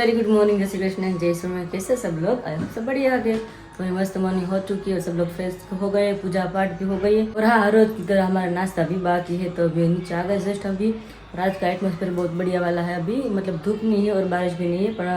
Very good morning, जय श्री कृष्ण, जय स्वामी। कैसे सब लोग? आई होप सब बढ़िया है। तो मस्त मॉर्निंग हो चुकी है और सब लोग फ्रेश हो गए, पूजा पाठ भी हो गई है। और हाँ, हर रोज की तरह हमारा नाश्ता भी बाकी है, तो अभी नीचे आ गए जस्ट अभी। और आज का एटमोसफेयर बहुत बढ़िया वाला है अभी, मतलब धूप नहीं है और बारिश भी नहीं है, पर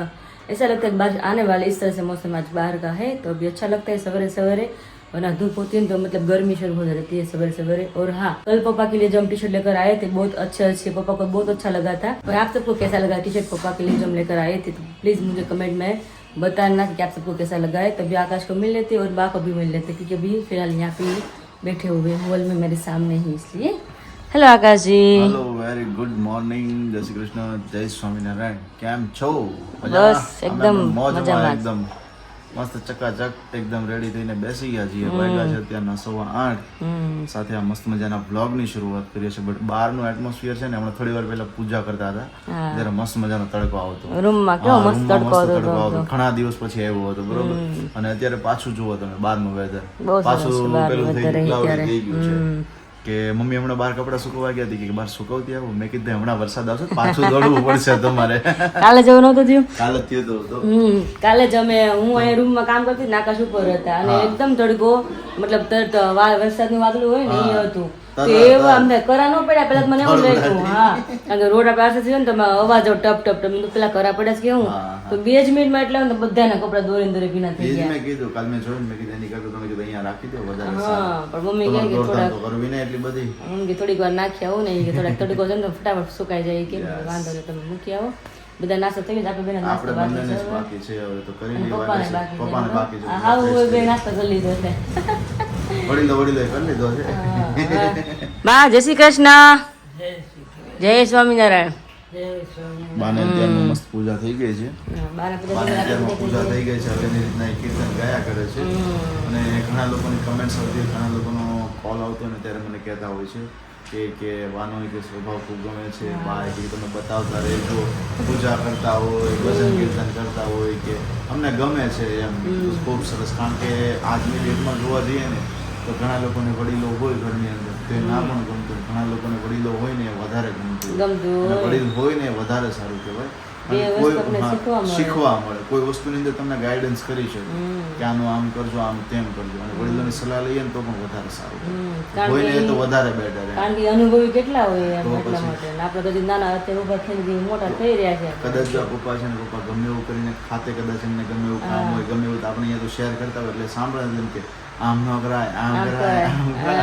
ऐसा लगता है कि बारिश आने वाली, इस तरह से मौसम आज बाहर का है। तो अभी अच्छा लगता है सवेरे सवेरे, वरना धूप होती है तो मतलब गर्मी शुरू हो जाती है सवेरे सवेरे। और हाँ, कल पापा के लिए जो हम टी शर्ट लेकर आए थे बहुत अच्छे पापा को बहुत अच्छा लगा था। और आप सबको कैसा लगा टी शर्ट पापा के लिए जो हम लेकर आए थे, तो प्लीज मुझे कमेंट में बताना कि आप सबको कैसा लगा है। तभी आकाश को मिल लेते और बा को भी मिल लेते, क्योंकि अभी फिलहाल यहाँ पे बैठे हुए हॉल में मेरे सामने ही, इसलिए। हेलो आकाश जी। हेलो, वेरी गुड मॉर्निंग, जय श्री कृष्ण, जय स्वामीनारायण। કેમ છો? બસ એકદમ મજામાં, એકદમ મસ્ત ચકાચક એકદમ રેડી થઈને બેસી ગયા છીએ। વાગ્યા છે અત્યારના 8:15। સાથે આ મસ્ત મજાના વ્લોગ ની શરૂઆત કરીએ છીએ। બટ બહારનું એટમોસ્ફિયર છે ને, હમણાં થોડી વાર પહેલા પૂજા કરતા હતા ત્યારે મસ્ત મજાનો તડકો આવતો, રૂમમાં કેવો મસ્ત તડકો આવતો, ઘણા દિવસ પછી આવ્યો હતો, બરોબર। અને અત્યારે પાછું જુઓ તમે બહારનું વેધર, બહુ પાછું પેલું થઈ ગયું છે કે મમ્મી હમણાં બહાર કપડા સુકવવા ગયા હતી કે બહાર સુકવતી આવું। મેં કીધું હમણાં વરસાદ આવશે પાછું દોડવું પડશે તમારે। કાલે જવું નહોતું થયું, કાલે થયું તો કાલે જ અમે હું અહીંયા રૂમમાં કામ કરતી નાકાશ ઉપર હતા અને એકદમ તડકો, મતલબ તરત વરસાદનું વાદળું હોય ને એ હતું, તો એવું અમને કરા ન પડ્યા પેલા મને એવું લાગ્યું, હા, કારણ કે રોડ આપણે પાસે છે ને તમે અવાજ ટપ ટપ ટપ પેલા કરા પડ્યા છે કેવું, તો 2 જ મિનિટમાં એટલે બધાના કપડા દોરી ભીના થઈ ગયા। મેં કીધું કાલ મેં જોયું, મેં કીધું એની કરતા તમે કીધું અહીંયા રાખી દો વધારે હા, પણ મમ્મી કહે કે થોડા કરવી ને એટલી બધી, મમ્મી કે થોડીક વાર નાખી આવું ને, કે થોડાક તડકો છે ને ફટાફટ સુકાઈ જાય, કે વાંધો નહીં તમે મૂકી આવો। બધા નાસ્તો થઈ ગયો, આપણે બેન નાસ્તો બાકી છે, હવે તો કરી લેવા, પપ્પાને બાકી છે, હા હું બે નાસ્તો કરી લીધો છે, વડીલો કરી લીધો છે। બા જય શ્રી કૃષ્ણ, જય સ્વામિનારાયણ। બાને અત્યારમાં મસ્ત પૂજા થઈ ગઈ છે, બાને અત્યારમાં પૂજા થઈ ગઈ છે, હવે એની રીતના કીર્તન ગાયા કરે છે। અને ઘણા લોકોની કમેન્ટ્સ આવતી, ઘણા લોકોનો કોલ આવતો ને ત્યારે મને કહેતા હોય છે કે વાનો કે સ્વભાવ ખૂબ ગમે છે, બા કે તમે બતાવતા રહેજો, પૂજા કરતા હોય, ભજન કીર્તન કરતા હોય, કે અમને ગમે છે એમ, ખૂબ સરસ। કારણ કે આજની ડેટમાં જોવા જઈએ ને તો ઘણા લોકોને વડીલો હોય ઘરની અંદર તો એ ના પણ ગમતું, ઘણા લોકોને વડીલો હોય ને એ વધારે ગમતું, અને વડીલ હોય ને એ વધારે સારું કહેવાય, શીખવા મળે, કોઈ વસ્તુની અંદર તમને ગાઈડન્સ કરી શકે કે આનું આમ કરજો, આમ તેમ કરજો, અને વડીલોની સલાહ લઈએ ને તો પણ વધારે સારું હોય ને, એ તો વધારે બેટર, કારણ કે અનુભવી કેટલા હોય એટલા માટે આપણે તો નાના અત્યારે ઉભા થઈને મોટા થઈ રહ્યા છે। કદાચ જો પપ્પા છે ને, પપ્પા ગમે એવું કરીને ખાતે, કદાચ એમને ગમે એવું કામ હોય, ગમે એવું આપણે અહીંયા તો શેર કરતા હોય એટલે સાંભળે જેમ કે આમ ન કરાય, આમ કરાય, આમ કરાય,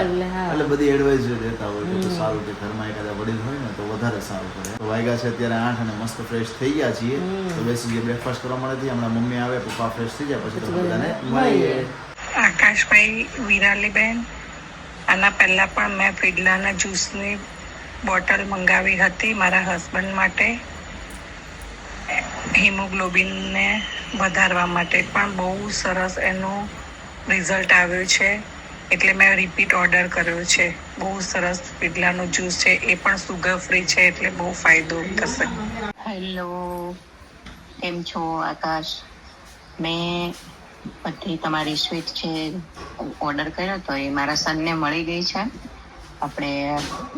એટલે બધી એડવાઇસ દેતા હોય તો સારું, કે ઘરમાં એકાદા વડીલ હોય ને તો વધારે સારું કરે। તો વાગ્યા છે અત્યારે 8 અને મસ્ત ફ્રેશ થઈ ગયા છીએ, તો બેસી ગયા બ્રેકફાસ્ટ કરવા મળે, હમણાં મમ્મી આવે, પપ્પા ફ્રેશ થઈ જાય પછી તો બધાને મળીએ। આકાશભાઈ, વિરાલીબેન, આના પહેલા પણ મેં ફીડલાના જ્યુસની બોટલ મંગાવી હતી મારા હસબન્ડ માટે, હિમોગ્લોબિનને વધારવા માટે, પણ બહુ સરસ એનું રિઝલ્ટ આવ્યું છે, એટલે મેં રિપીટ ઓર્ડર કર્યો છે। બહુ સરસ ફીડલાનું જ્યુસ છે, એ પણ સુગર ફ્રી છે, એટલે બહુ ફાયદો થશે। હેલો, કેમ છો આકાશ? મેં બધી તમારી સ્વીટ છે ઓર્ડર કર્યો તો એ મારા સનને મળી ગઈ છે। આપણે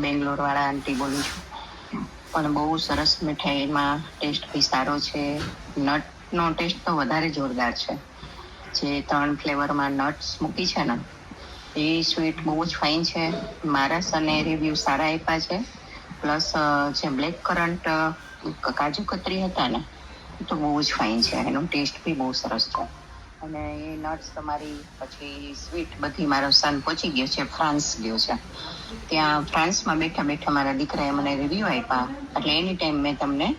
બેંગ્લોર વાળા આંટી બોલું છું, પણ બહુ સરસ મીઠાઈમાં ટેસ્ટ બી સારો છે, નટનો ટેસ્ટ તો વધારે જોરદાર છે। જે 3 ફ્લેવરમાં નટ્સ મૂકી છે ને એ સ્વીટ બહુ જ ફાઇન છે, મારા સને રિવ્યૂ સારા આપ્યા છે। પ્લસ જે બ્લેક કરંટ કાજુ કતરી હતા ને એ તો બહુ જ ફાઇન છે, એનો ટેસ્ટ બી બહુ સરસ છે। અને એ નટ્સ તમારી પછી સ્વીટ બધી મારો સન પહોંચી ગયો છે, ફ્રાન્સ ગયો છે, ત્યાં ફ્રાન્સમાં બેઠા બેઠા મારા દીકરાએ મને રિવ્યૂ આપ્યા, એટલે એની ટાઈમ મેં તમને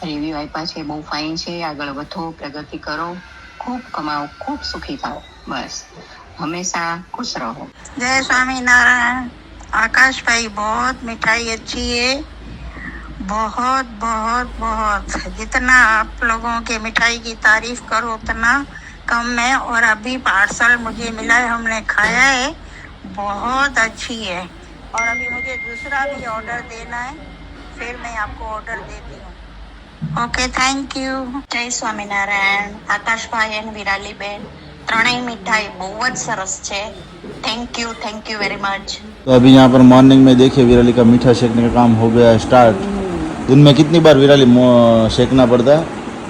રિવ્યૂ આપ્યા છે, બહુ ફાઇન છે। આગળ વધો, પ્રગતિ કરો, खूब कमाओ, खूब सुखी थाओ, बस हमेशा खुश रहो। जय स्वामीनारायण। आकाश भाई, बहुत मिठाई अच्छी है, बहुत बहुत बहुत, जितना आप लोगों के मिठाई की तारीफ करो उतना कम है। और अभी पार्सल मुझे मिला है, हमने खाया है, बहुत अच्छी है। और अभी मुझे दूसरा भी ऑर्डर देना है, फिर मैं आपको ऑर्डर देती हूँ। Okay, thank you. जय स्वामीनारायण। आकाशभाई एंड विरालीबेन, ત્રણેય मिठाई बहुत सरस है, थैंक यू वेरी मच। तो अभी यहाँ पर मॉर्निंग में देखिए विराली का मीठा सेकने का काम हो गया है स्टार्ट। दिन में कितनी बार विराली सेकना पड़ता है?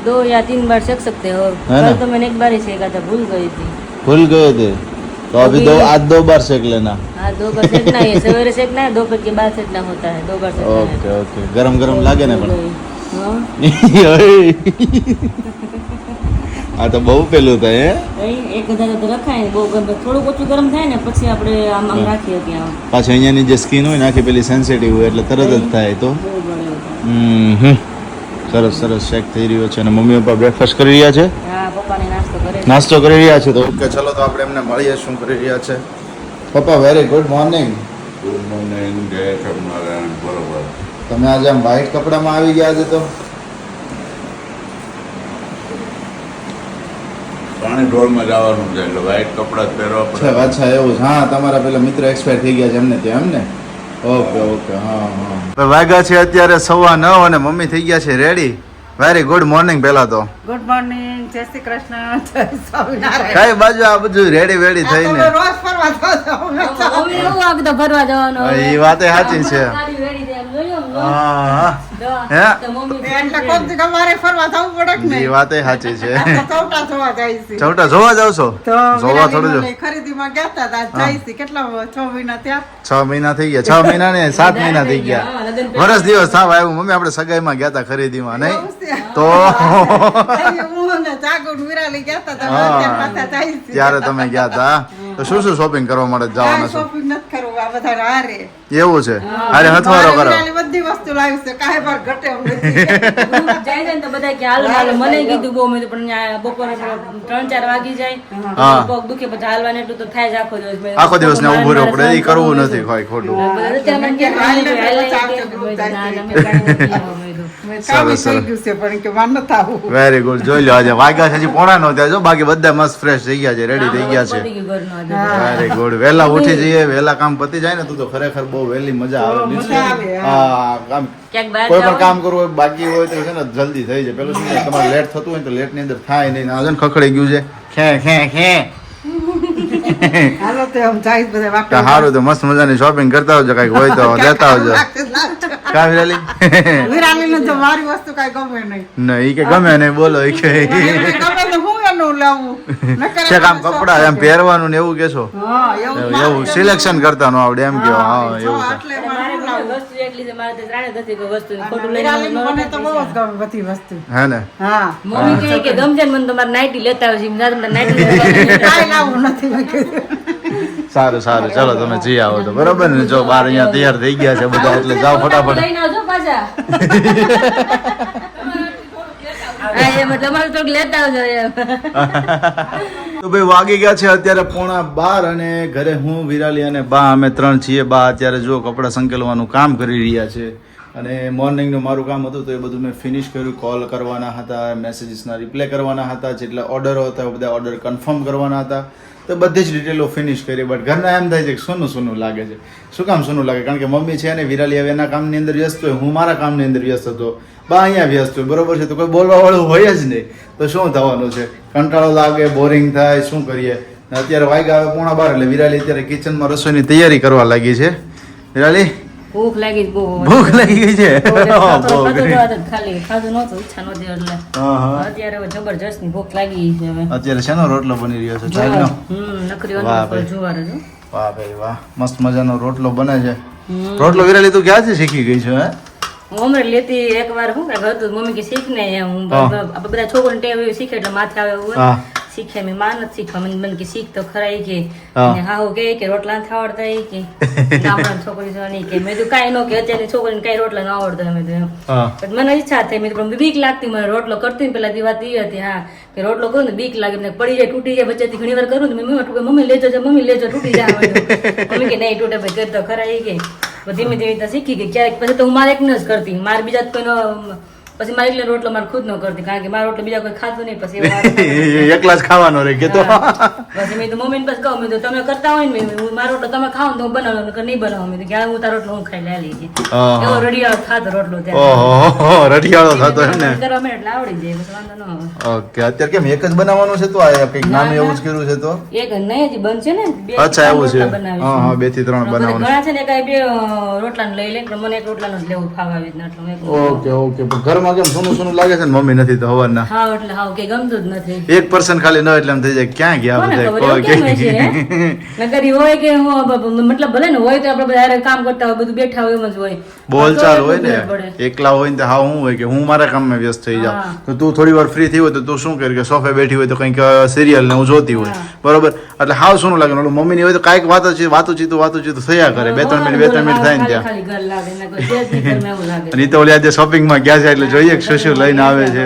2 या 3 बार सेक सकते हो। है ना? कल तो मैंने एक बार ही सेका था, भूल गई थी। भूल गए थे तो अभी आज 2 बार सेक लेना। हाँ 2 बार सेकना है, सवेरे सेकना है, दोपहर के बाद सेकना होता है, 2 बार सेकना है। ओके ओके गरम गरम लागे ने પણ हाँ આ તો બહુ પેલું થાય હે કઈ એક હજાર તો રખાય બહુ થોડુંક ઓછું ગરમ થાય ને પછી આપણે આમ આમ રાખીએ ત્યાં પાછું અહીંયાની જે સ્કિન હોય ને આખી પેલી સેન્સિટિવ હોય એટલે તરત જ થાય તો બહુ બળે સરસ સરસ શેક થઈ રહ્યો છે અને મમ્મી પપ્પા બ્રેકફાસ્ટ કરી રહ્યા છે હા પપ્પાને નાસ્તો કરે નાસ્તો કરી રહ્યા છે તો ઓકે ચલો તો આપણે એમને મળીએ શું કરી રહ્યા છે પપ્પા very good morning good morning જય સ્વામિનારાયણ બરોબર તમે આજે આમ વ્હાઈટ કપડામાં આવી ગયા છે તો પાણી ઢોળમાં જવાનું છે એટલે વ્હાઈટ કપડાં જ પહેરવા અચ્છા પડે અચ્છા એવું છે હા તમારા પેલા મિત્ર એક્સપાયર થઈ ગયા છે એમને ત્યાં એમ ને ઓકે ઓકે હા હા વાગ્યા છે અત્યારે 9:15 અને મમ્મી થઈ ગયા છે રેડી વેરી ગુડ મોર્નિંગ પહેલા તો ગુડ મોર્નિંગ જય શ્રી કૃષ્ણ જય સ્વામિનારાયણ કઈ બાજુ આ બધું રેડી વેડી આ થઈને તમે રોજ ફરવા જાઓ છો. મમ્મી એવું આ તો ફરવા જવાનો એ વાતે સાચી છે ગાડી વેડી દે એમ જોયું આમ, હા હા જો, હે? તો મમ્મી એટલે કોક દી અમારે ફરવા જવું પડે કે એ નહીં વાતે સાચી છે આ તો ચૌટા જોવા જાય છે ચૌટા જોવા જાવ છો તો જોવા થોડું જો વિરાલી ખરીદીમાં ગયા હતા તો આજ જાય છે કેટલા 6 મહિના ત્યાં 6 મહિના થઈ ગયા 6 મહિના ને 7 મહિના થઈ ગયા હા, લગ્ન પહેલા. વરસ દિવસ થાવ આવ્યું મમ્મી આપણે સગાઈમાં ગયા હતા ખરીદીમાં નહીં તો હું ને જાગુર વિરાલી ગયા હતા તો હા. અત્યારે પાછા જાય છે ત્યારે તમે ગયા હતા તો શું શું શોપિંગ કરવા માટે જવાના કાંઈ છો શોપિંગ નથી કરવું આ બધા હારે એવું છે અરે હથવારો કરો વિરાલી બધી વસ્તુ લાવી છે કાંઈ બાર ઘટે એમ નથી ગ્રુપ જાય છે ને તો બધા કે હાલો હાલો મને કીધું બહુ મેં તો પણ ન્યા બપોરે 3-4 વાગી જાય હા. પગ દુખે પછી હાલવાને એટલું તો થાય જ આખો દિવસ મેં આખો દિવસ ને મારે ઉભું રહેવું પડે એ સહન કરવું કરવું નથી કોઈ ખોટું બધા અત્યારે મને કે હાલ ને હાલ ને કે ના, ના, મેં કાંઈ નથી લેવું, મેં કીધું. કામી સરસ, થઈ સરસ. ગયું છે પણ કે માન નથી આવું વેરી ગુડ જોઈ લો આજે વાગ્યા છે હજી પોણા નો ત્યાં જો બાકી બધા મસ્ત ફ્રેશ થઈ ગયા છે રેડી થઈ ગયા છે પતી ગયું ઘરનું આજે. વેરી ગુડ વહેલા ઉઠી જઈએ વહેલા કામ પતી જાય ને તું તો ખરેખર બહુ વહેલી મજા આવે બહુ મજા આવે, હા કામ ક્યાંક બહાર કોઈ પણ જાઓ. કામ કરવું હોય બાકી હોય તો છે ને જલ્દી થઈ જાય પેલું શું છે, તમારે લેટ થતું હોય ને તો લેટ ની અંદર થાય નહીં આ જો ને ખખડી ગયું છે ખે ખે ખે હાલો તો આમ જાય બધા તો વાપરે સારું તો મસ્ત મજાની શોપિંગ કરતા આવજો કઈક હોય તો લેતા આવજો કા વિરાલી વિરાલીને તો મારી વસ્તુ કાંઈ ગમે નહીં ના ઈ કે ગમે નહીં બોલો ઈ કે એને ગમે તો હું એનું લાવું નકર છે કામ કપડા એમ પહેરવાનું ને એવું કેશો હા એવું એવું સિલેક્શન કરતા ન આવડે એમ કયો હા એવું છે એટલે મારે મારે કોઈ વસ્તુ એટલી છે, મારે તો જાણે જ નથી કોઈ વસ્તુની. ખોટું લઈને વિરાલીને મને મને તો બહુ જ ગમે બધી વસ્તુ હે ને હા મમ્મી કહે કે ગમશે ને મને તમારે નાઈટી લેતા આવશે મેં કીધું, તમારે નાઈટી લેતા કાંઈ લાવવું નથી મેં કીધું. સારું સારું ચલો તમે જી આવો તો બરોબર ને જો બાર અહીંયા તૈયાર થઈ ગયા છે બધા એટલે જાઓ ફટાફટ લઈને આવજો પાછા હા એમ એટલે અમારે થોડુંક લેતા આવજો એમ. તો ભાઈ વાગી ગયા છે અત્યારે 11:30 અને ઘરે હું વિરાલી અને બા અમે 3 છીએ બા અત્યારે જો કપડાં સંકેલવાનું કામ કરી રહ્યા છે અને મોર્નિંગનું મારું કામ હતું તો એ બધું મેં ફિનિશ કર્યું કોલ કરવાના હતા મેસેજીસના રિપ્લાય કરવાના હતા જેટલા ઓર્ડરો હતા એ બધા ઓર્ડર કન્ફર્મ કરવાના હતા તો બધી જ ડિટેલો ફિનિશ કરી બટ ઘરના એમ થાય છે કે સોનું સોનું લાગે છે શું કામ સોનું લાગે કારણ કે મમ્મી છે ને વિરાલી હવે એના કામની અંદર વ્યસ્ત હોય હું મારા કામની અંદર વ્યસ્ત હતો બા અહીંયા વ્યસ્ત હોય બરોબર છે તો કોઈ બોલવા વાળું હોય જ નહીં તો શું થવાનું છે કંટાળો લાગે બોરિંગ થાય શું કરીએ ને અત્યારે વાગ્યા આવે 11:30 એટલે વિરાલી અત્યારે કિચનમાં રસોઈની તૈયારી કરવા લાગી છે વિરાલી ભૂખ લાગી બહુ ભૂખ લાગી ગઈ છે ખાધું ખાલી ખાધું નહોતું ઈચ્છા નહોતી એટલે હા હા અત્યારે હવે જબરજસ્ત ની ભૂખ લાગી છે હવે અત્યારે શેનો રોટલો બની રહ્યો છે ચાલનો નકરી વાહ વાહ ભાઈ. જુવાર જ હો. વાહ ભાઈ વાહ મસ્ત મજાનો રોટલો બને છે રોટલો વિરાલી તું ક્યાંથી શીખી ગઈ છે હે હું હમણાં લેતી એકવાર શું કાંઈક હતું મમ્મી કે શીખ ને એમ હું હા. આપણે બધા છોકરાને ટેવ એવી શીખે એટલે માથે આવે એવું હોય હા શીખે મેં માં નથી શીખવા મને કે શીખ તો ખરા ઈ કે હા. ને હાહુ કે રોટલા નથી આવડતા ઈ કે ગામડાની છોકરી છે નહીં કે મેં તો કાંઈ ન કે અત્યારની છોકરીને કાંઈ રોટલા ન આવડતા મેં તો એમ હા પણ મને ઈચ્છા થઈ મેં તો પણ બીક લાગતી મને રોટલો કરતી ને પેલા દી વાત ઈ હતી હા કે રોટલો કરું ને બીક લાગે ને પડી જાય તૂટી જાય વચ્ચેથી ઘણી વાર કરું ને મમ્મી લેજો છે મમ્મી લેજો તૂટી જાય મમ્મી કે નહીં તૂટે ભાઈ કરતો ખરા ઈ કે ધીમે ધીમે તો શીખી ગઈ ક્યારેક પછી તો હું મારે એકને જ કરતી મારે બીજા કોઈનો પછી મારે એટલે રોટલો મારે ખુદ ન કરતી કારણ કે મારો રોટલો બીજા કોઈ ખાતું નહીં પછી એવું મારે એકલા જ ખાવાનો રે કે તો પછી મેં તો મમ્મીને પછી કહું મેં તો તમે કરતા હોય ને મેં મારો રોટલો તમે ખાઓ ને તો હું બનાવું નકર નહીં બનાવું મેં તો કે હું તારો રોટલો હું ખાઈ લે લઈ હા. એવો રડિયાળો ખાતો રોટલો ત્યાં ઓહો રટિયાળો થતો એમ ને કરવા માંડે એટલે આવડી જાય પછી વાંધો ન આવે ઓકે અત્યારે કેમ એક જ બનાવવાનું છે તો આ કંઈક નાનું એવું જ કર્યું છે તો એક નહીં હજી બનશે ને બે અચ્છા એવું છે રોટલા બનાવીશું. હા હા 2 થી 3 બધા બનાવવાનું ઘણા છે ને કાંઈ બે રોટલાને લઈ લે પણ મને એક રોટલાનો જ લેવું ફાવે આવી રીતના એટલે હું એક ઓકે ઓકે પણ ઘરમાં ઘરમાં કેમ સોનું સોનું લાગે છે ને મમ્મી નથી તો હવારના હાવ એટલે હાવ કે ગમતું જ નથી. 1% ખાલી ન એટલે એમ થઈ જાય ક્યાં ગયા કોને બધા ખબર એવું કેમ હોય છે, હે? નકર ઈ હોય કે હું મતલબ ભલે ને હોય તો આપણે બધા હારે કામ કરતા હોય બધું બેઠા હોય એમ જ હોય. બોલચાલ તો હોય ને ખબર પડે. એકલા હોય ને તો હા હું હોય કે હું મારા કામમાં વ્યસ્ત થઈ જાઉં હા. તો તું થોડી વાર ફ્રી થઈ હોય તો તું શું કરે કે સોફે બેઠી હોય તો કંઈક સિરિયલ ને હું જોતી હોય બરોબર એટલે હાવ શું લાગે ઓલું મમ્મી ની હોય તો કાંઈક વાતો થયા કરે 2-3 મિનિટ થાય ને ત્યાં ખાલી ઘર લાગે ને કોઈ છે જ નહીં ઘરમાં એવું લાગે. અને ઈ તો ઓલી આજે શોપિંગમાં ગયા છે એટલે જોઈએ કે શું લઈને આવે છે.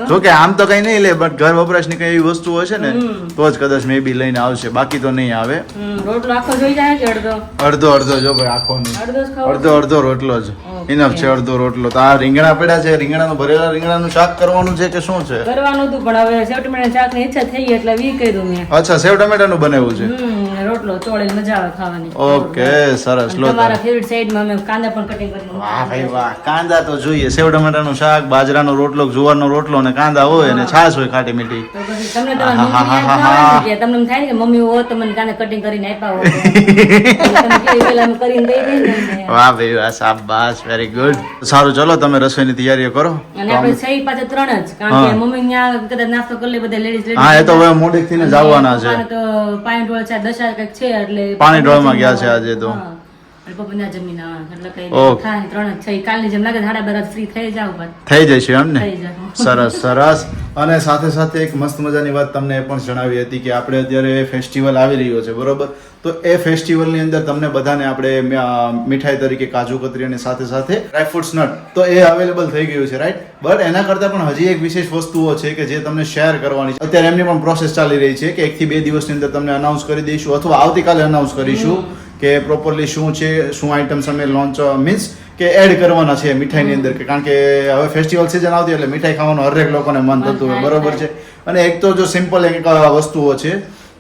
જો કે આમ તો કઈ નહીં લે બટ ઘર વપરાશની કઈ એવી વસ્તુ હશે ને તો જ કદાચ મે બી લઈને આવશે બાકી તો નહીં આવે. રોટલો આખો જોઈ જાય કે અડધો અડધો જો ભાઈ આખો નહીં અડધો જ ખાવો? અડધો રોટલો જ ઇનફ છે અડધો રોટલો. તો આ રીંગણા પડ્યા છે રીંગણાનું ભરેલા રીંગણાનું શાક કરવાનું છે કે શું છે? કરવાનું હતું પણ હવે સેવ ટમેટાનું શાકની ઈચ્છા થઈ ગઈ એટલે વી કર્યું મેં. અચ્છા સેવ ટમેટાનું બનાવ્યું છે. રોટલો ચોળીને મજા આવે ખાવાની. ઓકે સરસ લો તમારા ફેવરિટ સાઈડમાં અમે કાંદા પણ કટિંગ કરીને વાહ ભાઈ વાહ કાંદા તો જોઈએ સેવ ટમેટાનું શાક બાજરાનો રોટલો જુવારનો રોટલો અને કાંદા હોય અને છાશ હોય ખાટી મીઠી. તો પછી તમને તમારી મમ્મી યાદ ના આવે કે તમને એમ થાય ને કે મમ્મી હો તો મને કાંદા કટિંગ કરીને આપ્યા હોત. તમે કેવી પેલા અમે કરીને દઈ દઈએ ને. વાહ ભાઈ વાહ શાબાશ વેરી ગુડ. સારું ચલો તમે રસોઈની તૈયારીઓ કરો. અને આપણે સહી પાછા 3 જ કારણ કે મમ્મી ત્યાં કદાચ નાસ્તો કરી લે બધા લેડીઝ હા એ તો હવે મોડેક થઈને જ આવવાના છે. તો પાણી ઢોળ છે દશા કંઈક છે એટલે પાણી ઢોળમાં ગયા છે આજે તો. હા. એટલે પપ્પા ના જમીન આવવાના એટલે કઈ ઓકે. થાય 3 જ છે કાલની જેમ લાગે 12:30 ફ્રી થઈ જાવ બસ થઈ જશે એમ ને થઈ જાવ. સરસ સરસ. અને સાથે સાથે એક મસ્ત મજાની વાત તમને એ પણ જણાવી હતી કે આપણે અત્યારે ફેસ્ટિવલ આવી રહ્યો છે બરોબર તો એ ફેસ્ટિવલની અંદર તમને બધાને આપણે મીઠાઈ તરીકે કાજુ કતરી અને સાથે સાથે ડ્રાયફ્રૂટ્સ નટ તો એ અવેલેબલ થઈ ગયું છે રાઈટ. બટ એના કરતાં પણ હજી એક વિશેષ વસ્તુઓ છે કે જે તમને શેર કરવાની છે. અત્યારે એમની પણ પ્રોસેસ ચાલી રહી છે કે 1 થી 2 દિવસની અંદર તમને અનાઉન્સ કરી દઈશું અથવા આવતીકાલે અનાઉન્સ કરીશું કે પ્રોપરલી શું છે શું આઇટમ્સ અમે લોન્ચ મીન્સ કે એડ કરવાના છે મીઠાઈની અંદર કે કારણ કે હવે ફેસ્ટિવલ સિઝન આવતી એટલે મીઠાઈ ખાવાનું હરેક લોકોને મન થતું હોય બરોબર છે. અને એક તો જો સિમ્પલ એક વસ્તુઓ છે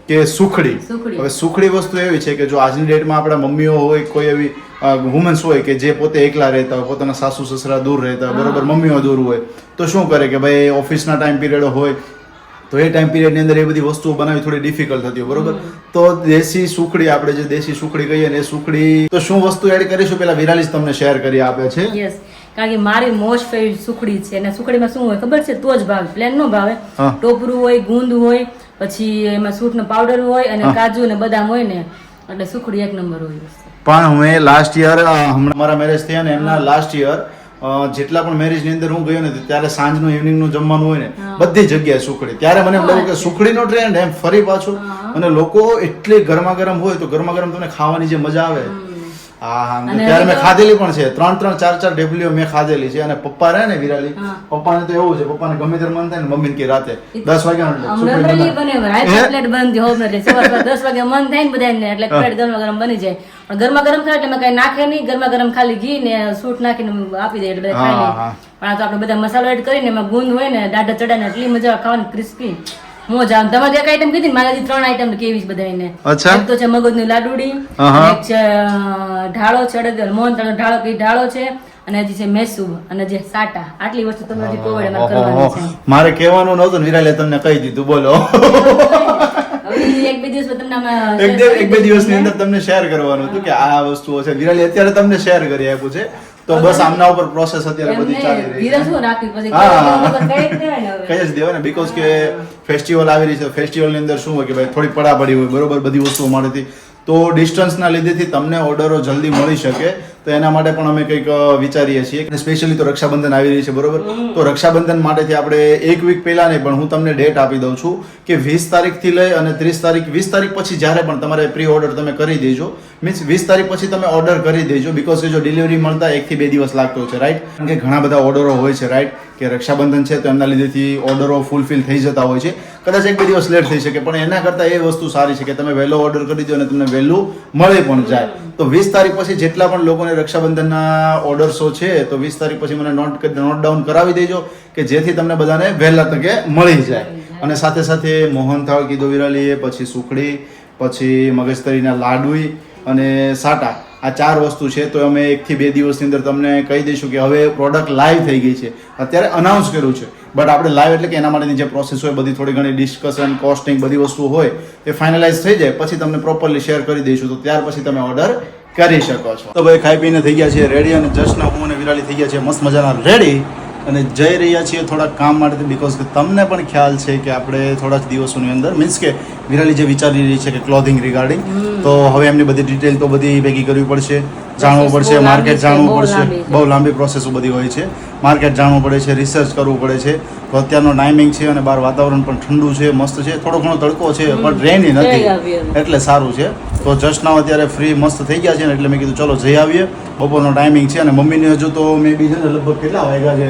કે સુખડી. હવે સુખડી વસ્તુ એવી છે કે જો આજની ડેટમાં આપણા મમ્મીઓ હોય કોઈ એવી વુમન્સ હોય કે જે પોતે એકલા રહેતા હોય પોતાના સાસુ સસરા દૂર રહેતા હોય બરોબર મમ્મીઓ દૂર હોય તો શું કરે કે ભાઈ ઓફિસના ટાઈમ પીરિયડ હોય તો એ ટાઈમ પીરિયડની અંદર એ બધી વસ્તુઓ બનાવી થોડી ડિફિકલ્ટ થતી હોય બરોબર તો દેશી સુખડી આપણે જે દેશી સુખડી કહીએ ને એ સુખડી તો શું વસ્તુ એડ કરીશું પેલા વિરાલીસ તમને શેર કરી આપે છે. યસ કારણ કે મારી મોસ્ટ ફેવરિટ સુખડી છે અને સુખડીમાં શું હોય ખબર છે તો જ ભાવે પ્લેન નો ભાવે. ટોપરું હોય ગુંદ હોય પછી એમાં સૂટનો પાવડર હોય અને કાજુ ને બદામ હોય ને એટલે સુખડી એક નંબર હોય. પણ હું લાસ્ટ યર હમણાં મારા મેરેજ થયા ને એમના લાસ્ટ યર જેટલા પણ મેરેજ ની અંદર હું ગયો ને ત્યારે સાંજનું ઇવનિંગ નું જમવાનું હોય ને બધી જગ્યાએ સુખડી ત્યારે મને એમ લાગ્યું કે સુખડીનો ટ્રેન્ડ એમ ફરી પાછું અને લોકો એટલી ગરમા ગરમ હોય તો ગરમા ગરમ તમને ખાવાની જે મજા આવે ત્યારે મેં ખાધેલી પણ છે 3-3 4-4 ડેબલીઓ મેં ખાધેલી છે અને પપ્પા રહે ને વિરાલી પપ્પાને તો એવું છે પપ્પાને ગમે ત્યારે મન થાય ને મમ્મીને કે રાતે 10 વાગ્યા પ્લેટ બંધ હોવ એટલે સવાર 10 વાગે મન થાય ને બધાને એટલે પ્લેટ ગરમા ગરમ બની જાય પણ ગરમા ગરમ થાય એટલે કઈ નાખે નહીં ગરમા ગરમ ખાલી ઘી ને સૂટ નાખીને આપી દે એટલે બધા ખાઈ લે. પણ આ તો આપણે બધા મસાલો એડ કરીને એમાં ગુંદ હોય ને દાઢા ચડાને એટલી મજા આવે ખાવાની ક્રિસ્પી મોજા. તમારે એક આઈટમ કીધી મારી 3 આઈટમ કેવી છે બધાને. એક તો છે મગજની લાડુડી એક છે ઢાળો છે અડદિયા મોહન ઢાળો કે ઢાળો છે અને હજી છે મેસૂબ અને જે સાટા આટલી વસ્તુ તમે હજી કોવિડ માં કરવાની છે. મારે કહેવાનું નહોતું વિરાલે તમને કહી દીધું બોલો. એક બે દિવસની અંદર તમને શેર કરવાનું હતું કે આ વસ્તુઓ છે વિરાલી અત્યારે તમને શેર કરી આપ્યું છે તો બસ આમના ઉપર પ્રોસેસ અત્યારે બધી ચાલી રહી છે. કઈ જ દેવાય ને બીકોઝ કે ફેસ્ટિવલ આવી રહી છે ફેસ્ટિવલ ની અંદર શું હોય કે ભાઈ થોડી પડાપડી હોય બરોબર બધી વસ્તુઓ મળતી તો ડિસ્ટન્સના લીધેથી તમને ઓર્ડરો જલ્દી મળી શકે તો એના માટે પણ અમે કંઈક વિચારીએ છીએ અને સ્પેશિયલી તો રક્ષાબંધન આવી રહી છે બરોબર તો રક્ષાબંધન માટેથી આપણે 1 વીક પહેલા નહીં પણ હું તમને ડેટ આપી દઉં છું કે 20 તારીખથી લઈ અને 30 તારીખ પછી જ્યારે પણ તમારે પ્રી ઓર્ડર તમે કરી દેજો મીન્સ 20 તારીખ પછી તમે ઓર્ડર કરી દેજો બીકોઝ જો ડિલિવરી મળતા 1 થી 2 દિવસ લાગતો છે રાઈટ કારણ કે ઘણા બધા ઓર્ડરો હોય છે રાઈટ કે રક્ષાબંધન છે તો એમના લીધેથી ઓર્ડરો ફૂલફિલ થઈ જતા હોય છે કદાચ 1-2 દિવસ લેટ થઈ શકે પણ એના કરતાં એ વસ્તુ સારી છે કે તમે વહેલો ઓર્ડર કરી દો અને તમને વહેલું મળી પણ જાય તો 20 તારીખ પછી જેટલા પણ લોકોને રક્ષાબંધનના ઓર્ડર્સો છે તો 20 તારીખ પછી મને નોટ ડાઉન કરાવી દેજો કે જેથી તમને બધાને વહેલા તકે મળી જાય અને સાથે સાથે મોહનથાળ કીધો વિરાલીએ પછી સુખડી પછી મગજતરીના લાડુઈ અને સાટા આ 4 વસ્તુ છે તો અમે 1 થી 2 દિવસની અંદર તમને કહી દઈશું કે હવે પ્રોડક્ટ લાઈવ થઈ ગઈ છે અત્યારે અનાઉન્સ કર્યું છે બટ આપણે લાઈવ એટલે કે એના માટેની જે પ્રોસેસ હોય બધી થોડી ઘણી ડિસ્કશન કોસ્ટિંગ બધી વસ્તુ હોય એ ફાઇનલાઇઝ થઈ જાય પછી તમને પ્રોપરલી શેર કરી દઈશું તો ત્યાર પછી તમે ઓર્ડર કરી શકો છો. તો ભાઈ ખાઈ પીને થઈ ગયા છે રેડી અને જસ્ટના હું અને વિરાલી થઈ ગયા છે મસ્ત મજાના રેડી અને જઈ રહ્યા છીએ થોડા કામ માટે, બિકોઝ કે તમને પણ ખ્યાલ છે કે આપણે થોડા જ દિવસોની અંદર મીન્સ કે વિરાલી જે વિચારી રહી છે કે ક્લોથિંગ રિગાર્ડિંગ, તો હવે એમની બધી ડિટેલ તો બધી ભેગી કરવી પડશે, જાણવું પડશે, માર્કેટ જાણવું પડશે, બહુ લાંબી પ્રોસેસો બધી હોય છે, માર્કેટ જાણવું પડે છે, રિસર્ચ કરવું પડે છે. તો અત્યારનો ટાઈમિંગ છે અને બહાર વાતાવરણ પણ ઠંડુ છે, મસ્ત છે, થોડો ઘણો તડકો છે પણ રેની નથી એટલે સારું છે. તો જસ્ટ નાવ અત્યારે ફ્રી મસ્ત થઈ ગયા છે ને એટલે મેં કીધું ચલો જઈ આવીએ. બપોરનો ટાઈમિંગ છે અને મમ્મીને હજુ તો મે બી છે ને લગભગ કેટલા વાગ્યા છે,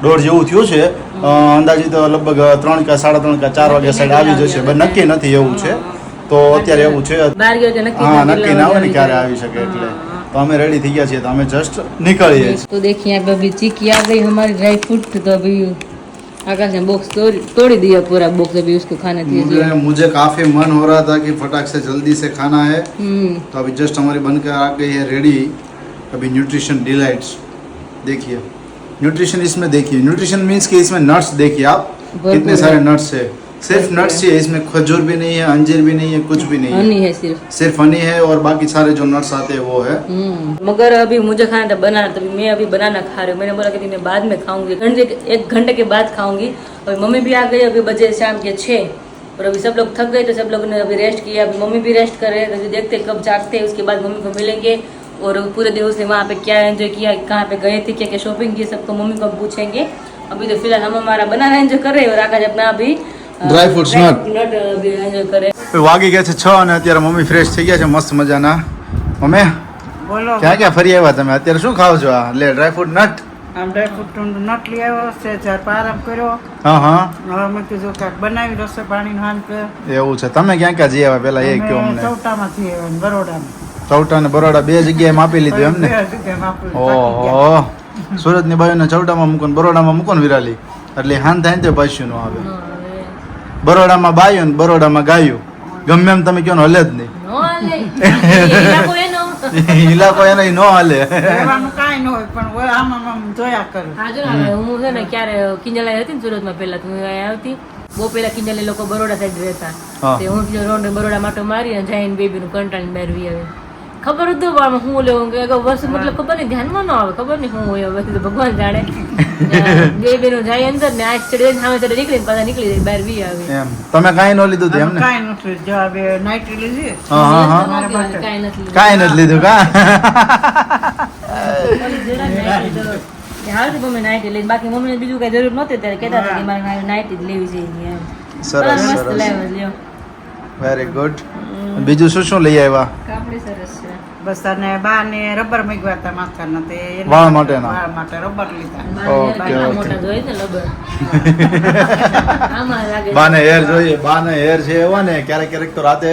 1:30 જેવું થયું છે, અંદાજિત લગભગ 3 કે 3:30 કે 4 વાગ્યા સાઈડ આવી જશે, પણ નક્કી નથી એવું છે. તો અત્યારે એવું છે, હા નક્કી ના હોય ને ક્યારે આવી શકે, એટલે तो हमें रेडी थी गया तो हमें जस्ट निकलिए. तो देखिए यहाँ पे अभी चीकी आ गई हमारी ड्राई फ्रूट. तो अभी आकाश ने बॉक्स तोड़ी दिया पूरा बॉक्स, अभी उसको खाने दीजिए. मुझे काफी मन हो रहा था कि फटाक से जल्दी से खाना है, तो अभी जस्ट हमारी बनकर आ गई है रेडी. अभी न्यूट्रिशन डिलाइट्स देखिए, न्यूट्रिशन इसमें देखिए, न्यूट्रिशन मीन्स कि इसमें नट्स देखिए आप, कितने सारे नट्स है. सिर्फ नट्स ही है, इसमें खजूर भी नहीं है, अंजीर भी नहीं है, कुछ भी नहीं हनी है, है सिर्फ हनी है और बाकी सारे जो नट्स आते हैं वो है. मगर अभी मुझे खाना था बनाना, तो मैं अभी बनाना खा रही हूँ. मैंने बोला कि मैं बाद में खाऊंगी, 1 घंटे के बाद खाऊंगी. अभी मम्मी भी आ गई, अभी बजे शाम के 6 और अभी सब लोग थक गए, तो सब लोगों ने अभी रेस्ट किया. अभी मम्मी भी रेस्ट करे, अभी देखते कब जागते हैं, उसके बाद मम्मी को मिलेंगे और पूरे दिवस से वहाँ पे क्या एंजॉय किया, कहाँ पे गए थे, क्या क्या शॉपिंग की, सबको मम्मी को पूछेंगे. अभी तो फिलहाल हम हमारा बनाना एंजॉय कर रहे हैं और आकाश अपना अभी ડ્રાય ફ્રૂટ્સ નટ अभी एंजॉय करे. વાગી ગયા છે 6 અને અત્યારે મમ્મી ફ્રેશ થઈ ગયા છે મસ્ત મજાના. મમ્મી બોલો ક્યાં ક્યાં ફરી આવ્યા તમે? અત્યારે શું ખાવ છો? આ લે ડ્રાય ફ્રૂટ નટ. આમ ડ્રાયફ્રૂટ નટ લઈ આવ્યો છે, ચાર આરામ કર્યો. હા હા હવે મેં કીધું કાંઈક બનાવી રસોઈ પાણીનું હાલ કે એવું છે. તમે ક્યાં ક્યાં જઈ આવ્યા પેલા એ કહો અમને. ચૌટામાંથી આવ્યા ને બરોડામાં. ચૌટા ને બરોડા 2 જગ્યાએ માપી લીધું એમ ને? બે જગ્યાએ માપી લીધું. ઓહો, સુરતની બાજુને ચૌટામાં મૂકો ને બરોડામાં મૂકો ને વિરાલી, એટલે હાન થાય ને તે પાછું ન આવે. બરોડામાં બાયું ને બરોડામાં ગાયું, ગમે એમ તમે કહો ને હલે જ નહીં. ઇલાકો એનો નો હાલે. રહેવાનું કાંઈ ન હોય પણ હવે આમ જોયા કરું. હા જો ને, હું છે ને ક્યારે કિંજલા હતી ને સુરતમાં પહેલા, તો હું અહીંયા આવતી બહુ પહેલા. કિંજલી લોકો બરોડા સાઈડ રહેતા, તે હું રોડ બરોડા માટો મારી અને જઈને બેબી નું કંટાળી બહાર વી આવે. ખબર જ ન પડે હું લેવું કે વર્ષ મતલબ ખબર નહીં, ધ્યાનમાં ન આવે, ખબર નહીં હું હોય હવે તો ભગવાન જાણે. બે બેનો જાય અંદર ને આંખ ચડે સામે ચડે નીકળીને પાછા નીકળી જાય બહાર વી આવે. એમ તમે કાંઈ ન લીધું એમ ને? કાંઈ નથી જવાબ નાઇટી લીધી. હા હા હા, કાંઈ નથી કાંઈ નથી લીધું કા? હાલ મમ્મી નાઇટી લઈ, બાકી મમ્મીને બીજું કઈ જરૂર નહોતી ત્યારે કહેતા હતા કે મારે નાઇટી જ લેવી છે એમ. સરસ મસ્ત સરસ, લાવ્યા લ્યો. Very good. બીજું શું શું લઈ આવ્યા? કાપડી સરસ છે. બસ અને બા ને રબર મૂક્યા હતા માથાના, તે એના વાળ માટેના? વાળ માટે રબર લીધા. ઓકે, કેટલા ઓકે. મોટા જોઈએ ને લબર. આમાં લાગે બાને હેર જોઈએ, બાને હેર છે એવા ને ક્યારેક ક્યારેક તો રાતે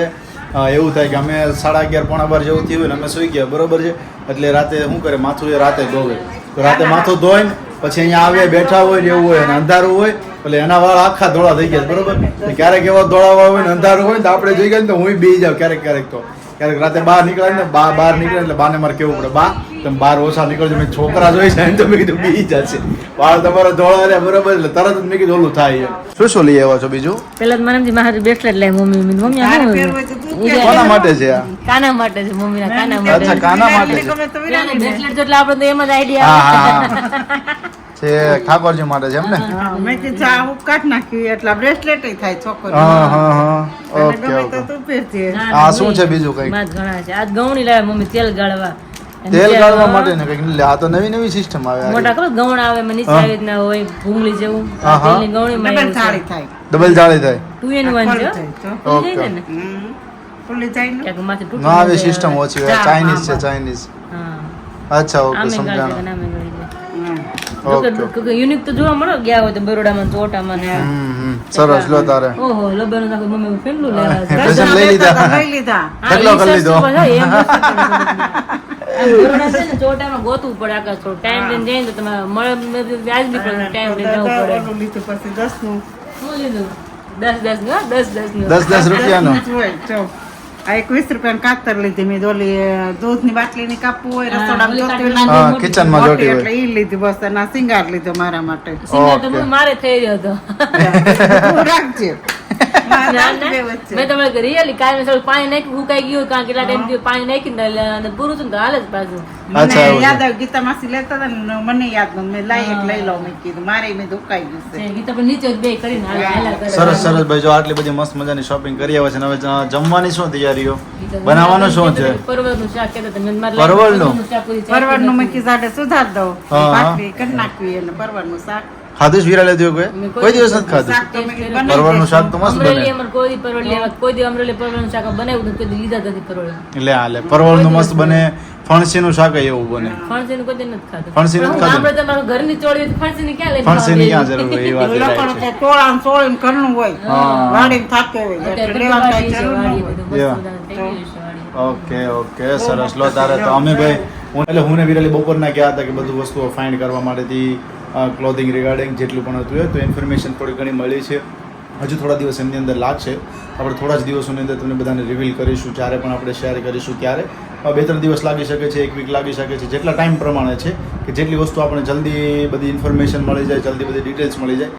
એવું થાય કે અમે 11:30 પોણા 12 જેવું થયું હોય ને અમે સુઈ ગયા બરોબર છે, એટલે રાતે શું કરે માથું એ રાતે ધોવે, તો રાતે માથું ધોઈને પછી અહીંયા આવે બેઠા હોય ને એવું હોય અને અંધારું હોય એટલે એના વાળ આખા ધોળા થઈ ગયા બરોબર. ક્યારેક એવા ધોળાવા હોય ને અંધારું હોય ને તો આપણે જોઈ ગયા ને તો હું બી જાઉં ક્યારેક ક્યારેક. તો ક્યારેક રાતે બહાર નીકળે ને બહાર નીકળે એટલે બાને મારે કેવું પડે, બા તમે બહાર ઓછા નીકળજો, મેં છોકરા જોઈ છે તો મેં કીધું બી જશે વાળ તમારા ધોળા રહ્યા બરોબર, એટલે તરત જ મેં કીધું ઓલું થાય. શું શું લઈ આવ્યા છો બીજું? પેલા તો મને મારી બ્રેસલેટ લઈ મમ્મી તારે પહેરવું હોય તો તું પહેર. કોના માટે છે આ? કાના માટે છે, મમ્મીના કાના માટે. અચ્છા, કાના માટે છે. ગમે તો વિરામ દે. બ્રેસલેટ તો એટલે આપણે તો એમ જ હા આઈડિયા હા છે ઠાકોરજી માટે છે એમ ને? હા, મેં કીધું આ હું કાઢ નાખ્યું એટલે બ્રેસલેટ થાય છોકરી. હા હા હા, તને ઓકે ગમે તો ઓકે. તું પહેરજે. આ શું છે બીજું કંઈક? માં ઘણા છે. આજ ગૌણી લાવ્યા મમ્મી તેલ ગાળવા. અને તેલ તેલ ગાળવા માટે ને કંઈક લે, આ તો નવી નવી સિસ્ટમ આવે આ. મોટા ખબર ગૌણ આવે એમાં નીચે આવી રીતના હોય ભૂંગળી જેવું. હા, હા. તેલની ગૌણીમાં ડબલ એવું છે. થાળી થાય. ડબલ જાળી થાય. 2 in 1 છે. થાય તો. ખુલી જાય ઓકે. ને. હમ. ખુલ્લી જાય ને. ક્યાંક માથે તૂટી ના આવે જાય. સિસ્ટમ ઓછી હોય, હા, ચાઇનીઝ છે હા, ચાઇનીઝ. હા. અચ્છા ઓકે, આમે ગાળી સમજાણો. જાય, આમે ગાળી જાય. હમ. ઓકે. યુનિક તો જોવા મળો ગયા હોય તો બરોડામાં ચોટામાં ને સરસ, લો તારે ઓહો લબરનું આખું મમ્મી ફેરલું લેવા છે. ફેશન લઈ લીધા. લઈ લીધા. હા, કેટલો ઈ કરી લીધો? સસ્તું પાછું, એમ સસ્તું પડે. આમ બરોડા છે ને ચોટામાં ગોતવું પડે આકાશ થોડું ટાઈમ લઈને જઈને તો તમારે મળે વ્યાજબી પડે, ટાઈમ લઈને જવું પડે. ઓલું લીધું પછી 10 નું. શું લીધું? 10 નું 10 નું 10 રૂપિયાનો. 10 હોય, જો. આ 21 રૂપિયાની કાતર લીધી મેં, ઓલી દૂધની બાટલીની કાપવું હોય રસોડામાં ઓલી જોતી કાતર હોય. હા, કિચનમાં મોટી જોટી એટલે હોય. ઈ લીધી બસ, અને આ સિંગાર લીધો મારા માટે. સિંગા તો ઓકે. મારે થઈ રહ્યો હતો. તું રાખજે. મેં તમને રિયલી કાલે થોડું પાણી નાખ્યું ફૂંકાઈ ગયું કારણ કેટલા ટાઈમ થયું પાણી નાખીને એટલે પૂરું થયું તો હાલ જ પાછું અચ્છા, એવું છે. યાદ આવ્યું ગીતા માસી લેતા હતા ને મને યાદ નહોતું. મેં લાઈ એક લઈ લઉં મેં કીધું મારે મેં ધોકાઈ ગયું છે. ગીતા પણ નીચે જ બે કરીને હાલા કરે. સરસ સરસ ભાઈ, જો આટલી બધી મસ્ત મજાની શોપિંગ કરી આવે છે ને હવે જમવાની શું તૈયારીઓ, બનાવવાનું શું છે? પરવળનું શાક કહેતા હતા. મેં મારે પરવળનું? શાક પૂરી પરવળનું મેં કીધું સાથે સુધાર દઉં હા, હા. ભાખરી કરી નાખવી અને પરવળનું શાક ખાધું જ વિરાલે થયું કોઈ દિવસ નથી ખાધું? શાક તો મેં કીધું બનાવી પરવળનું દઈશું. શાક તો મસ્ત અમરેલી બને. અમારે કોઈ દી પરવળ લેવા કોઈ દી અમરેલી પરવળનું શાક બનાવ્યું નથી, કોઈ દી લીધા જ નથી પરવળ. એટલે હાલે પરવળનું મસ્ત બને, ફણસીનું શાક એવું બને. ફણસીનું કોઈ દી નથી ખાધું. ફણસી નથી પણ હું ખાધું? આપણે તમારું ઘરની ચોળી હોય તો ફણસીની ક્યાં લઈને ફણસીની ખાવા ક્યાં જરૂર હોય, એ વાત એ લોકોને right છે. તો ટોળાને ચોળીને ઘરનું હોય હા. વાડીને થાકે હોય અત્યારે એટલે બધી લેવાની વાડી કાંઈ છે, જરૂર ન વાડી હોય. બધું મસ્ત Yeah. બધાને થઈ ગયું છે વાડી. ઓકે સરસ. લો તારે તો અમે ભાઈ હું ને વિરાલી બપોરના ગયા હતા કે બધું વસ્તુઓ ફાઇન્ડ કરવા માટેથી ક્લોથિંગ રિગાર્ડિંગ જેટલું પણ હતું એ તો ઇન્ફોર્મેશન થોડી ઘણી મળી છે. હજુ થોડા દિવસ એમની અંદર લાગશે. આપણે થોડા જ દિવસોની અંદર તમને બધાને રિવીલ કરીશું, જ્યારે પણ આપણે શેર કરીશું ત્યારે 2-3 દિવસ લાગી શકે છે, 1 વીક લાગી શકે છે, જેટલા ટાઈમ પ્રમાણે છે કે જેટલી વસ્તુ આપણે જલ્દી બધી ઇન્ફોર્મેશન મળી જાય, જલ્દી બધી ડિટેલ્સ મળી જાય.